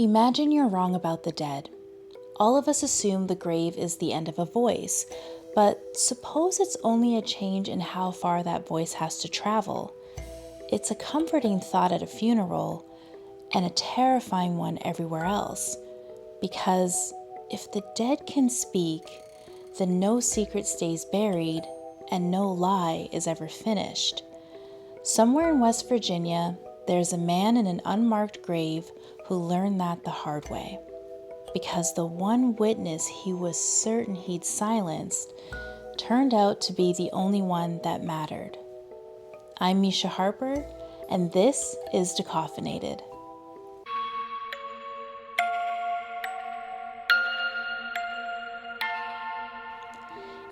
Imagine you're wrong about the dead. All of us assume the grave is the end of a voice, but suppose it's only a change in how far that voice has to travel. It's a comforting thought at a funeral, and a terrifying one everywhere else. Because if the dead can speak, then no secret stays buried, and no lie is ever finished. Somewhere in West Virginia, there's a man in an unmarked grave who learned that the hard way. Because the one witness he was certain he'd silenced turned out to be the only one that mattered. I'm Misha Harper, and this is Decoffinated.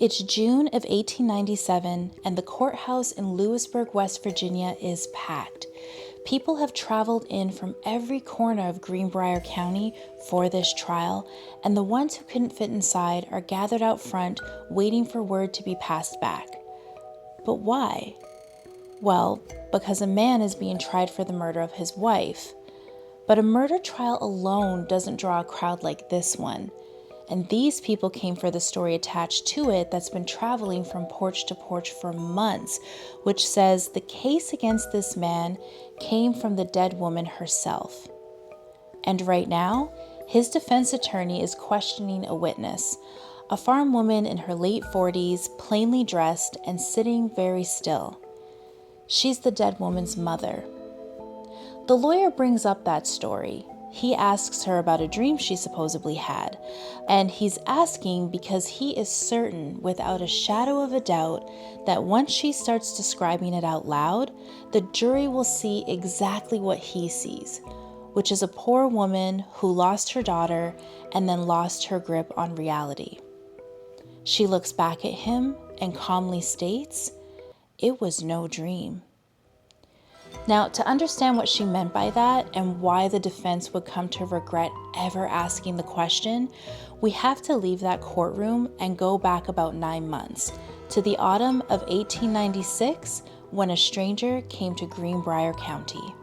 It's June of 1897, and the courthouse in Lewisburg, West Virginia is packed. People have traveled in from every corner of Greenbrier County for this trial, and the ones who couldn't fit inside are gathered out front waiting for word to be passed back. But why? Well, because a man is being tried for the murder of his wife. But a murder trial alone doesn't draw a crowd like this one. And these people came for the story attached to it that's been traveling from porch to porch for months, which says the case against this man came from the dead woman herself. And right now, his defense attorney is questioning a witness, a farm woman in her late 40s, plainly dressed and sitting very still. She's the dead woman's mother. The lawyer brings up that story. He asks her about a dream she supposedly had, and he's asking because he is certain, without a shadow of a doubt, that once she starts describing it out loud, the jury will see exactly what he sees, which is a poor woman who lost her daughter and then lost her grip on reality. She looks back at him and calmly states, "It was no dream." Now, to understand what she meant by that and why the defense would come to regret ever asking the question, we have to leave that courtroom and go back about 9 months, to the autumn of 1896, when a stranger came to Greenbrier County.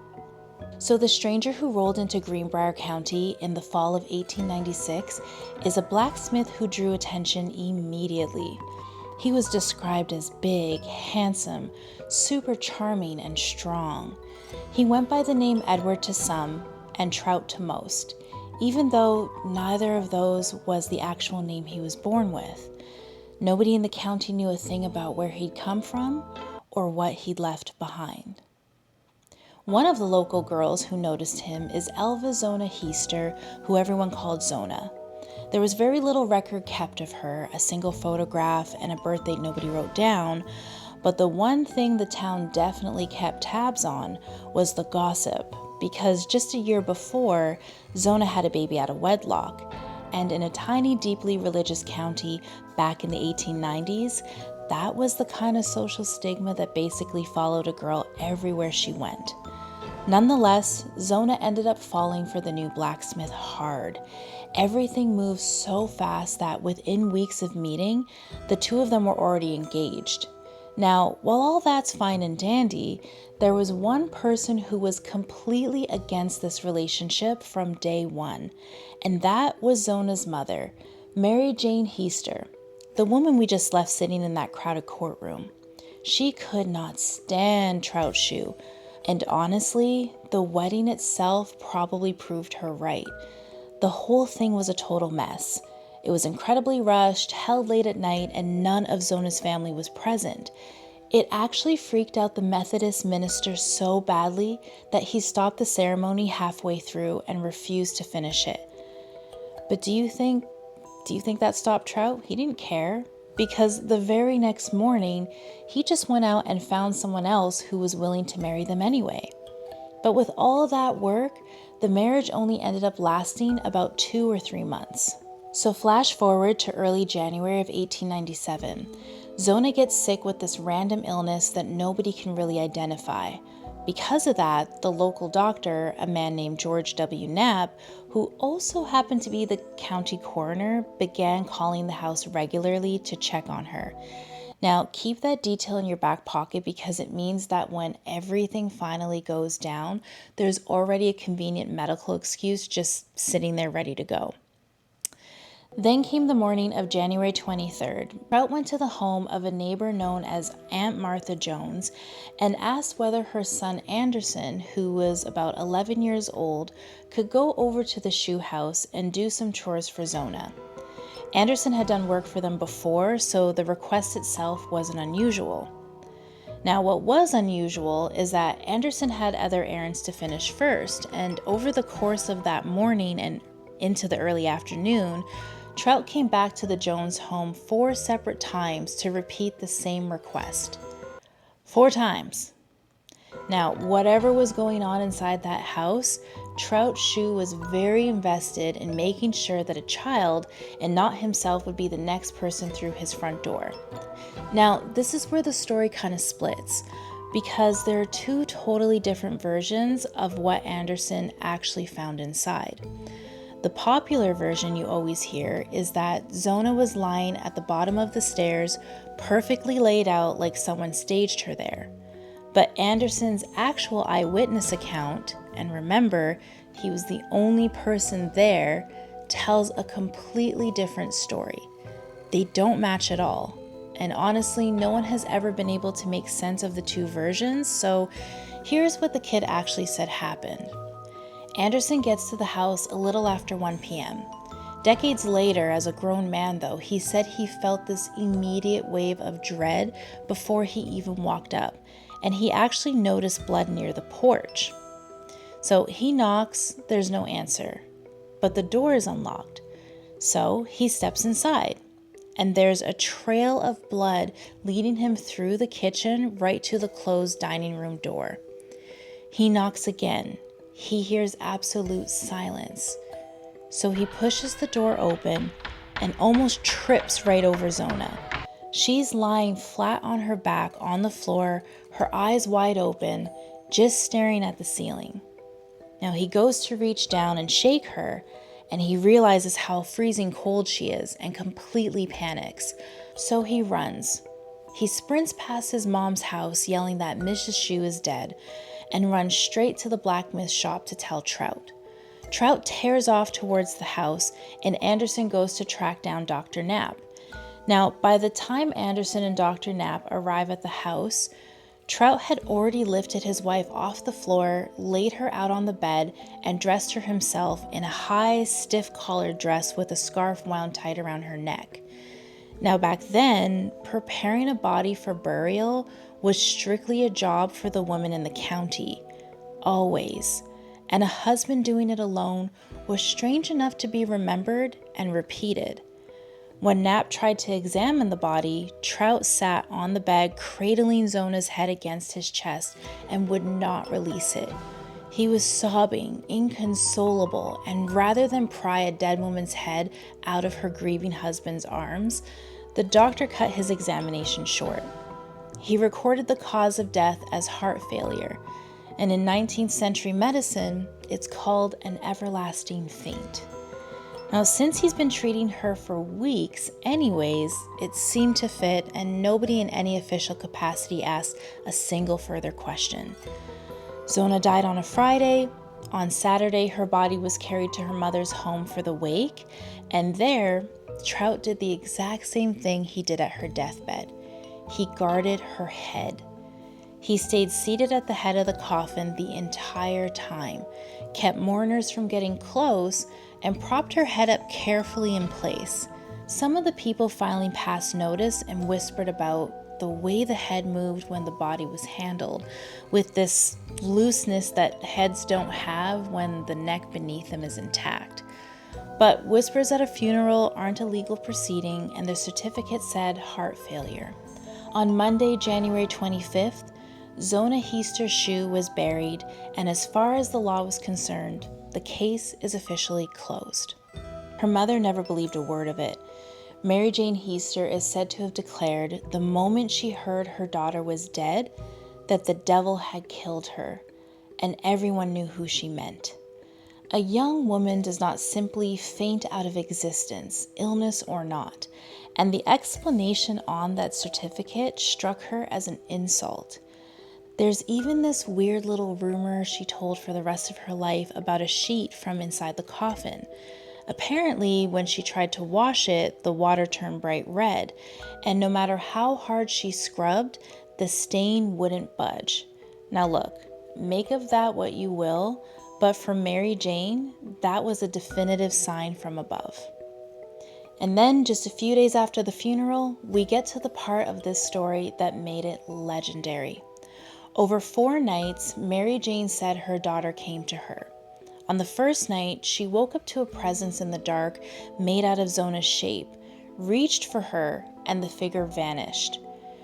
So the stranger who rolled into Greenbrier County in the fall of 1896 is a blacksmith who drew attention immediately. He was described as big, handsome, super charming, and strong. He went by the name Edward to some and Trout to most, even though neither of those was the actual name he was born with. Nobody in the county knew a thing about where he'd come from or what he'd left behind. One of the local girls who noticed him is Zona Heaster, who everyone called Zona. There was very little record kept of her, a single photograph and a birth date nobody wrote down, but the one thing the town definitely kept tabs on was the gossip, because just a year before, Zona had a baby out of wedlock, and in a tiny, deeply religious county back in the 1890s, that was the kind of social stigma that basically followed a girl everywhere she went. Nonetheless, Zona ended up falling for the new blacksmith hard. Everything moved so fast that within weeks of meeting, the two of them were already engaged. Now, while all that's fine and dandy, there was one person who was completely against this relationship from day one, and that was Zona's mother, Mary Jane Heaster, the woman we just left sitting in that crowded courtroom. She could not stand Trout Shue, and honestly, the wedding itself probably proved her right. The whole thing was a total mess. It was incredibly rushed, held late at night, and none of Zona's family was present. It actually freaked out the Methodist minister so badly that he stopped the ceremony halfway through and refused to finish it. But do you think that stopped Trout? He didn't care, because the very next morning, he just went out and found someone else who was willing to marry them anyway. But with all that work, the marriage only ended up lasting about 2 or 3 months. So flash forward to early January of 1897. Zona gets sick with this random illness that nobody can really identify. Because of that, the local doctor, a man named George W. Knapp, who also happened to be the county coroner, began calling the house regularly to check on her. Now, keep that detail in your back pocket because it means that when everything finally goes down, there's already a convenient medical excuse just sitting there ready to go. Then came the morning of January 23rd. Trout went to the home of a neighbor known as Aunt Martha Jones and asked whether her son Anderson, who was about 11 years old, could go over to the Shue house and do some chores for Zona. Anderson had done work for them before, so the request itself wasn't unusual. Now, what was unusual is that Anderson had other errands to finish first, and over the course of that morning and into the early afternoon, Trout came back to the Jones home 4 separate times to repeat the same request. 4 times. Now, whatever was going on inside that house, Trout Shue was very invested in making sure that a child and not himself would be the next person through his front door. Now, this is where the story kind of splits, because there are 2 totally different versions of what Anderson actually found inside. The popular version you always hear is that Zona was lying at the bottom of the stairs, perfectly laid out like someone staged her there. But Anderson's actual eyewitness account, and remember, he was the only person there, tells a completely different story. They don't match at all. And honestly, no one has ever been able to make sense of the 2 versions, so here's what the kid actually said happened. Anderson gets to the house a little after 1 p.m. Decades later, as a grown man though, he said he felt this immediate wave of dread before he even walked up, and he actually noticed blood near the porch. So he knocks, there's no answer, but the door is unlocked. So he steps inside, and there's a trail of blood leading him through the kitchen right to the closed dining room door. He knocks again. He hears absolute silence. So he pushes the door open and almost trips right over Zona. She's lying flat on her back on the floor, her eyes wide open, just staring at the ceiling. Now he goes to reach down and shake her, and he realizes how freezing cold she is and completely panics. So he runs. He sprints past his mom's house yelling that Mrs. Shue is dead, and runs straight to the blacksmith shop to tell Trout. Trout tears off towards the house, and Anderson goes to track down Dr. Knapp. Now, by the time Anderson and Dr. Knapp arrive at the house, Trout had already lifted his wife off the floor, laid her out on the bed, and dressed her himself in a high, stiff-collared dress with a scarf wound tight around her neck. Now, back then, preparing a body for burial was strictly a job for the woman in the county, always, and a husband doing it alone was strange enough to be remembered and repeated. When Knapp tried to examine the body, Trout sat on the bed cradling Zona's head against his chest and would not release it. He was sobbing, inconsolable, and rather than pry a dead woman's head out of her grieving husband's arms, the doctor cut his examination short. He recorded the cause of death as heart failure, and in 19th century medicine, it's called an everlasting faint. Now, since he's been treating her for weeks anyways, it seemed to fit, and nobody in any official capacity asked a single further question. Zona died on a Friday. On Saturday, her body was carried to her mother's home for the wake, and there, Trout did the exact same thing he did at her deathbed. He guarded her head. He stayed seated at the head of the coffin the entire time, kept mourners from getting close, and propped her head up carefully in place. Some of the people filing passed notice and whispered about the way the head moved when the body was handled, with this looseness that heads don't have when the neck beneath them is intact. But whispers at a funeral aren't a legal proceeding, and the certificate said heart failure. On Monday, January 25th, Zona Heaster Shue was buried, and as far as the law was concerned, the case is officially closed. Her mother never believed a word of it. Mary Jane Heaster is said to have declared the moment she heard her daughter was dead that the devil had killed her, and everyone knew who she meant. A young woman does not simply faint out of existence, illness or not, and the explanation on that certificate struck her as an insult. There's even this weird little rumor she told for the rest of her life about a sheet from inside the coffin. Apparently, when she tried to wash it, the water turned bright red, and no matter how hard she scrubbed, the stain wouldn't budge. Now look, make of that what you will, but for Mary Jane, that was a definitive sign from above. And then, just a few days after the funeral, we get to the part of this story that made it legendary. Over 4 nights, Mary Jane said her daughter came to her. On the first night, she woke up to a presence in the dark made out of Zona's shape, reached for her, and the figure vanished.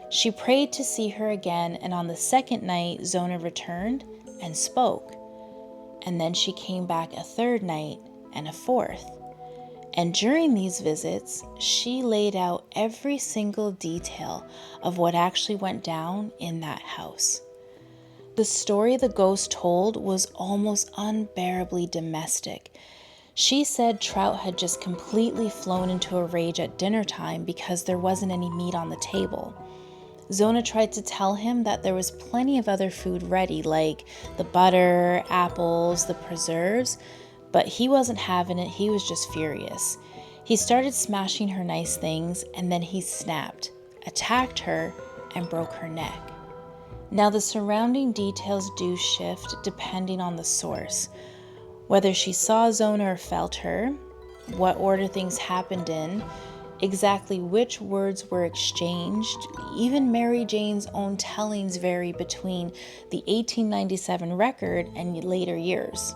She prayed to see her again, and on the second night, Zona returned and spoke. And then she came back a third night and a fourth. And during these visits, she laid out every single detail of what actually went down in that house. The story the ghost told was almost unbearably domestic. She said Trout had just completely flown into a rage at dinner time because there wasn't any meat on the table. Zona tried to tell him that there was plenty of other food ready, like the butter, apples, the preserves, but he wasn't having it. He was just furious. He started smashing her nice things, and then he snapped, attacked her, and broke her neck. Now, the surrounding details do shift depending on the source. Whether she saw Zona or felt her, what order things happened in, exactly which words were exchanged, even Mary Jane's own tellings vary between the 1897 record and later years.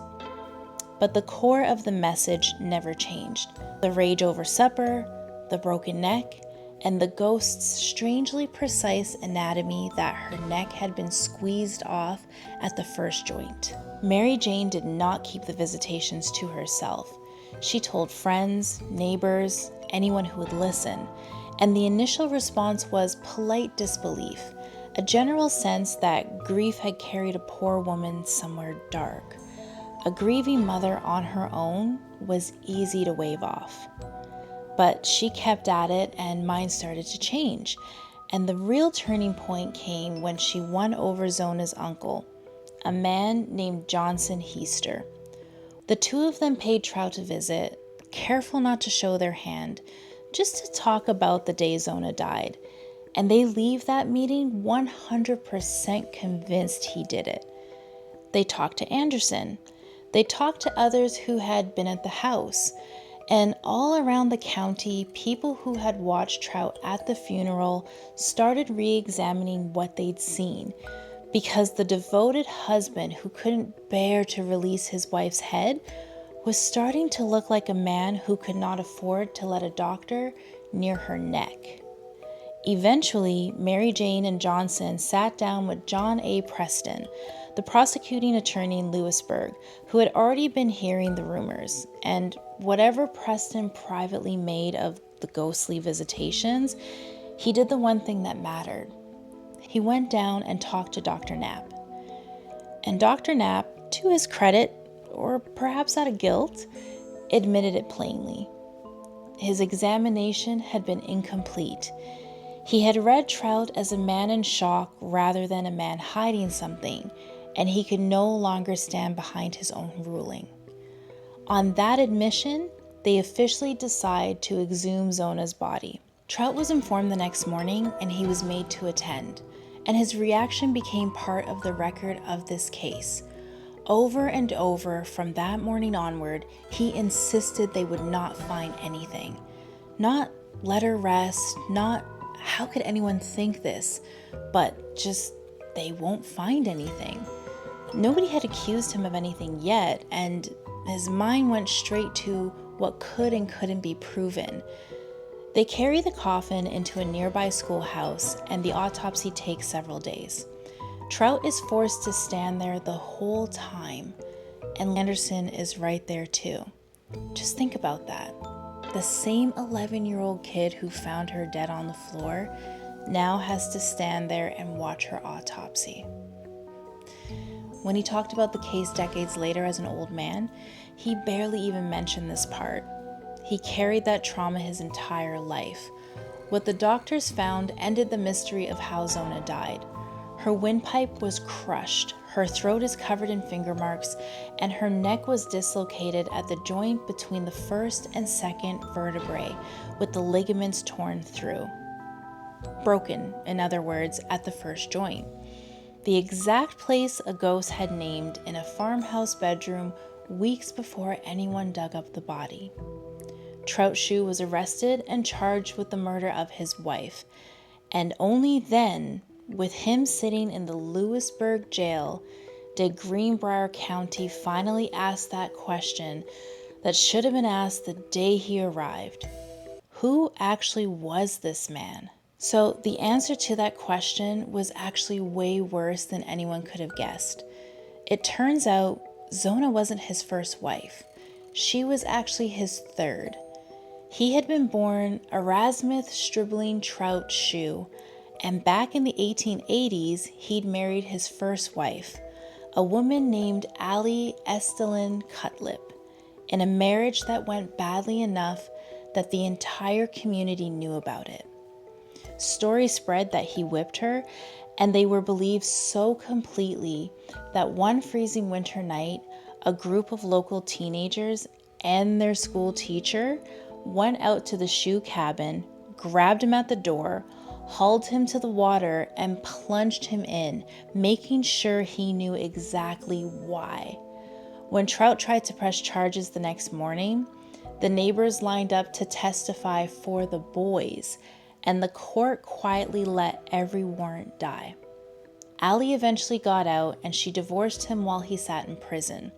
But the core of the message never changed. The rage over supper, the broken neck, and the ghost's strangely precise anatomy that her neck had been squeezed off at the first joint. Mary Jane did not keep the visitations to herself. She told friends, neighbors, anyone who would listen, and the initial response was polite disbelief, a general sense that grief had carried a poor woman somewhere dark. A grieving mother on her own was easy to wave off. But she kept at it, and mine started to change. And the real turning point came when she won over Zona's uncle, a man named Zona Heaster. The two of them paid Trout a visit, careful not to show their hand, just to talk about the day Zona died. And they leave that meeting 100% convinced he did it. They talked to Anderson. They talked to others who had been at the house. And all around the county, people who had watched Trout at the funeral started re-examining what they'd seen, because the devoted husband who couldn't bear to release his wife's head was starting to look like a man who could not afford to let a doctor near her neck. Eventually, Mary Jane and Johnson sat down with John A. Preston, the prosecuting attorney in Lewisburg, who had already been hearing the rumors, and whatever Preston privately made of the ghostly visitations, he did the one thing that mattered. He went down and talked to Dr. Knapp. And Dr. Knapp, to his credit, or perhaps out of guilt, admitted it plainly. His examination had been incomplete. He had read Trout as a man in shock rather than a man hiding something, and he could no longer stand behind his own ruling. On that admission, they officially decide to exhume Zona's body. Trout was informed the next morning, and he was made to attend, and his reaction became part of the record of this case. Over and over from that morning onward, he insisted they would not find anything. Not let her rest, not how could anyone think this, but just they won't find anything. Nobody had accused him of anything yet, and his mind went straight to what could and couldn't be proven. They carry the coffin into a nearby schoolhouse, and the autopsy takes several days. Trout is forced to stand there the whole time, and Anderson is right there too. Just think about that. The same 11-year-old kid who found her dead on the floor now has to stand there and watch her autopsy. When he talked about the case decades later as an old man, he barely even mentioned this part. He carried that trauma his entire life. What the doctors found ended the mystery of how Zona died. Her windpipe was crushed, her throat is covered in finger marks, and her neck was dislocated at the joint between the first and second vertebrae, with the ligaments torn through. Broken, in other words, at the first joint. The exact place a ghost had named in a farmhouse bedroom weeks before anyone dug up the body. Trout Shue was arrested and charged with the murder of his wife, and only then, with him sitting in the Lewisburg jail, did Greenbrier County finally ask that question that should have been asked the day he arrived. Who actually was this man? So the answer to that question was actually way worse than anyone could have guessed. It turns out Zona wasn't his first wife. She was actually his third. He had been born Erasmus Stribling Trout Shue, and back in the 1880s, he'd married his first wife, a woman named Allie Estelin Cutlip, in a marriage that went badly enough that the entire community knew about it. Stories spread that he whipped her, and they were believed so completely that one freezing winter night, a group of local teenagers and their school teacher went out to the Shue cabin, grabbed him at the door, hauled him to the water, and plunged him in, making sure he knew exactly why. When Trout tried to press charges the next morning, the neighbors lined up to testify for the boys, and the court quietly let every warrant die. Allie eventually got out, and she divorced him while he sat in prison,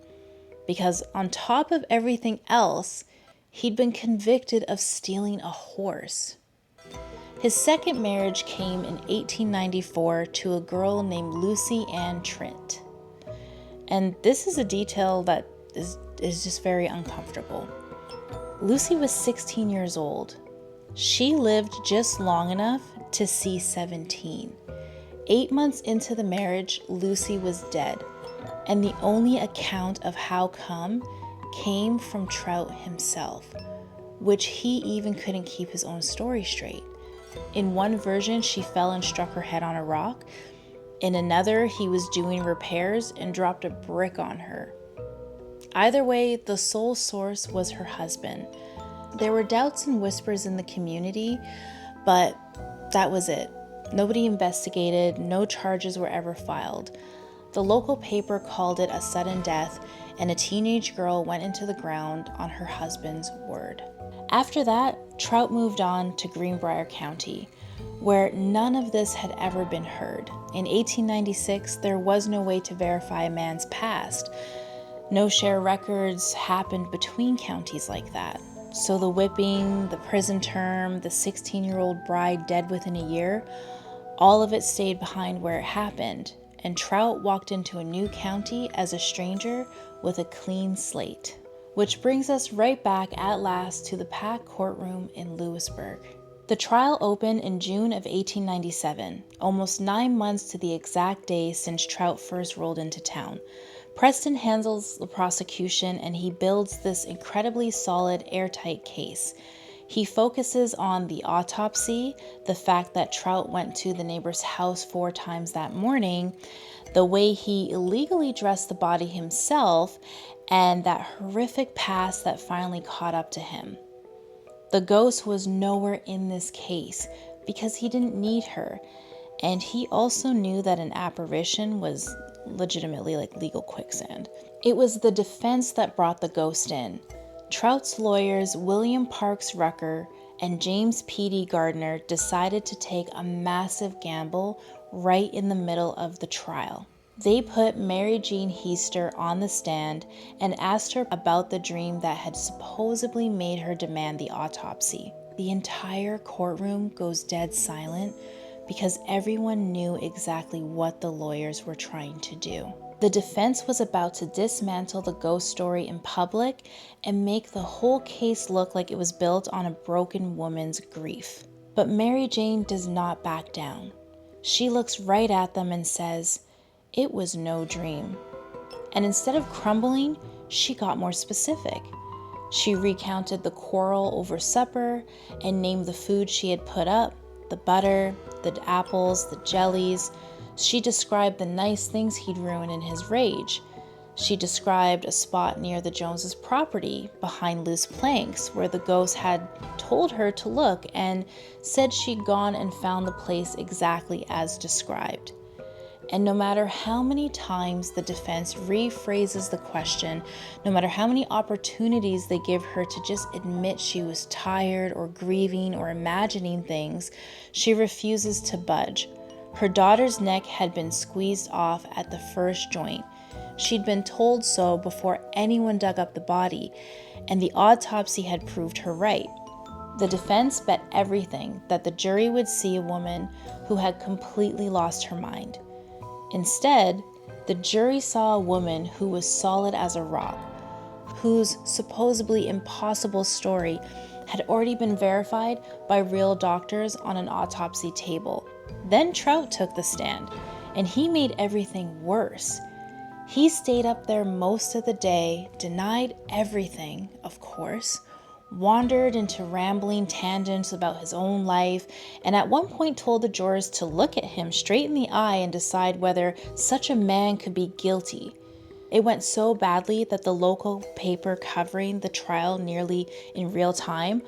because on top of everything else, he'd been convicted of stealing a horse. His second marriage came in 1894 to a girl named Lucy Ann Trent. And this is a detail that is just very uncomfortable. Lucy was 16 years old. She lived just long enough to see 17. 8 months into the marriage, Lucy was dead, and the only account of how come came from Trout himself, which he even couldn't keep his own story straight. In one version, she fell and struck her head on a rock. In another, he was doing repairs and dropped a brick on her. Either way, the sole source was her husband. There were doubts and whispers in the community, but that was it. Nobody investigated, no charges were ever filed. The local paper called it a sudden death, and a teenage girl went into the ground on her husband's word. After that, Trout moved on to Greenbrier County, where none of this had ever been heard. In 1896, there was no way to verify a man's past. No share records happened between counties like that. So the whipping, the prison term, the 16-year-old bride dead within a year, all of it stayed behind where it happened, and Trout walked into a new county as a stranger with a clean slate. Which brings us right back at last to the packed courtroom in Lewisburg. The trial opened in June of 1897, almost 9 months to the exact day since Trout first rolled into town. Preston handles the prosecution, and he builds this incredibly solid, airtight case. He focuses on the autopsy, the fact that Trout went to the neighbor's house 4 times that morning, the way he illegally dressed the body himself, and that horrific past that finally caught up to him. The ghost was nowhere in this case because he didn't need her, and he also knew that an apparition was legitimately like legal quicksand. It was the defense that brought the ghost in. Trout's lawyers, William Parks Rucker and James P.D. Gardner, decided to take a massive gamble right in the middle of the trial. They put Mary Jean Heaster on the stand and asked her about the dream that had supposedly made her demand the autopsy. The entire courtroom goes dead silent because everyone knew exactly what the lawyers were trying to do. The defense was about to dismantle the ghost story in public and make the whole case look like it was built on a broken woman's grief. But Mary Jane does not back down. She looks right at them and says, "It was no dream. And instead of crumbling, she got more specific. She recounted the quarrel over supper and named the food she had put up, the butter, the apples, the jellies. She described the nice things he'd ruined in his rage. She described a spot near the Joneses' property behind loose planks where the ghost had told her to look, and said she'd gone and found the place exactly as described. And no matter how many times the defense rephrases the question, no matter how many opportunities they give her to just admit she was tired or grieving or imagining things, she refuses to budge. Her daughter's neck had been squeezed off at the first joint. She'd been told so before anyone dug up the body, and the autopsy had proved her right. The defense bet everything that the jury would see a woman who had completely lost her mind. Instead, the jury saw a woman who was solid as a rock, whose supposedly impossible story had already been verified by real doctors on an autopsy table. Then Trout took the stand, and he made everything worse. He stayed up there most of the day, denied everything, of course, wandered into rambling tangents about his own life, and at one point told the jurors to look at him straight in the eye and decide whether such a man could be guilty. It went so badly that the local paper covering the trial nearly in real time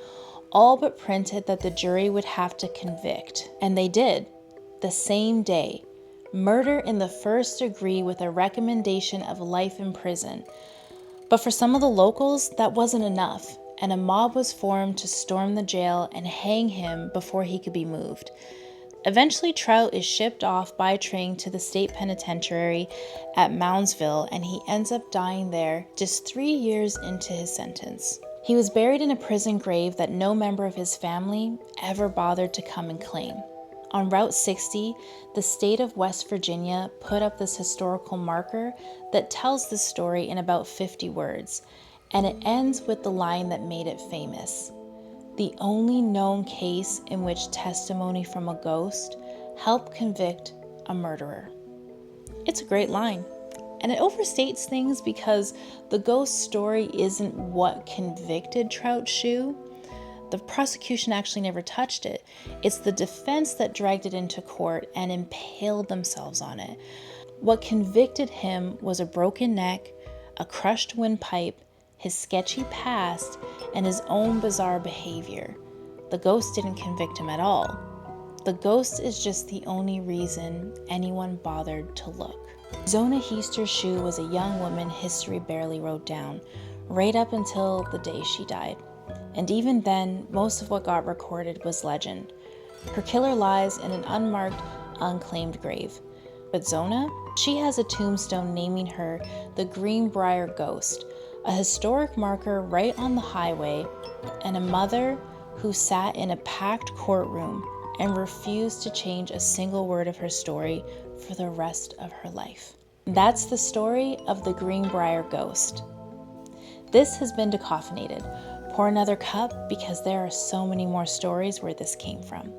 all but printed that the jury would have to convict. And they did, the same day. Murder in the first degree with a recommendation of life in prison. But for some of the locals, that wasn't enough, and a mob was formed to storm the jail and hang him before he could be moved. Eventually, Trout is shipped off by train to the state penitentiary at Moundsville, and he ends up dying there just 3 years into his sentence. He was buried in a prison grave that no member of his family ever bothered to come and claim. On Route 60, the state of West Virginia put up this historical marker that tells the story in about 50 words, and it ends with the line that made it famous. The only known case in which testimony from a ghost helped convict a murderer. It's a great line, and it overstates things because the ghost story isn't what convicted Trout Shue. The prosecution actually never touched it. It's the defense that dragged it into court and impaled themselves on it. What convicted him was a broken neck, a crushed windpipe, his sketchy past, and his own bizarre behavior. The ghost didn't convict him at all. The ghost is just the only reason anyone bothered to look. Zona Heaster Shue was a young woman history barely wrote down, right up until the day she died. And even then, most of what got recorded was legend. Her killer lies in an unmarked, unclaimed grave. But Zona, she has a tombstone naming her the Greenbrier Ghost, a historic marker right on the highway, and a mother who sat in a packed courtroom and refused to change a single word of her story for the rest of her life. That's the story of the Greenbrier Ghost. This has been Decoffinated. Pour another cup because there are so many more stories where this came from.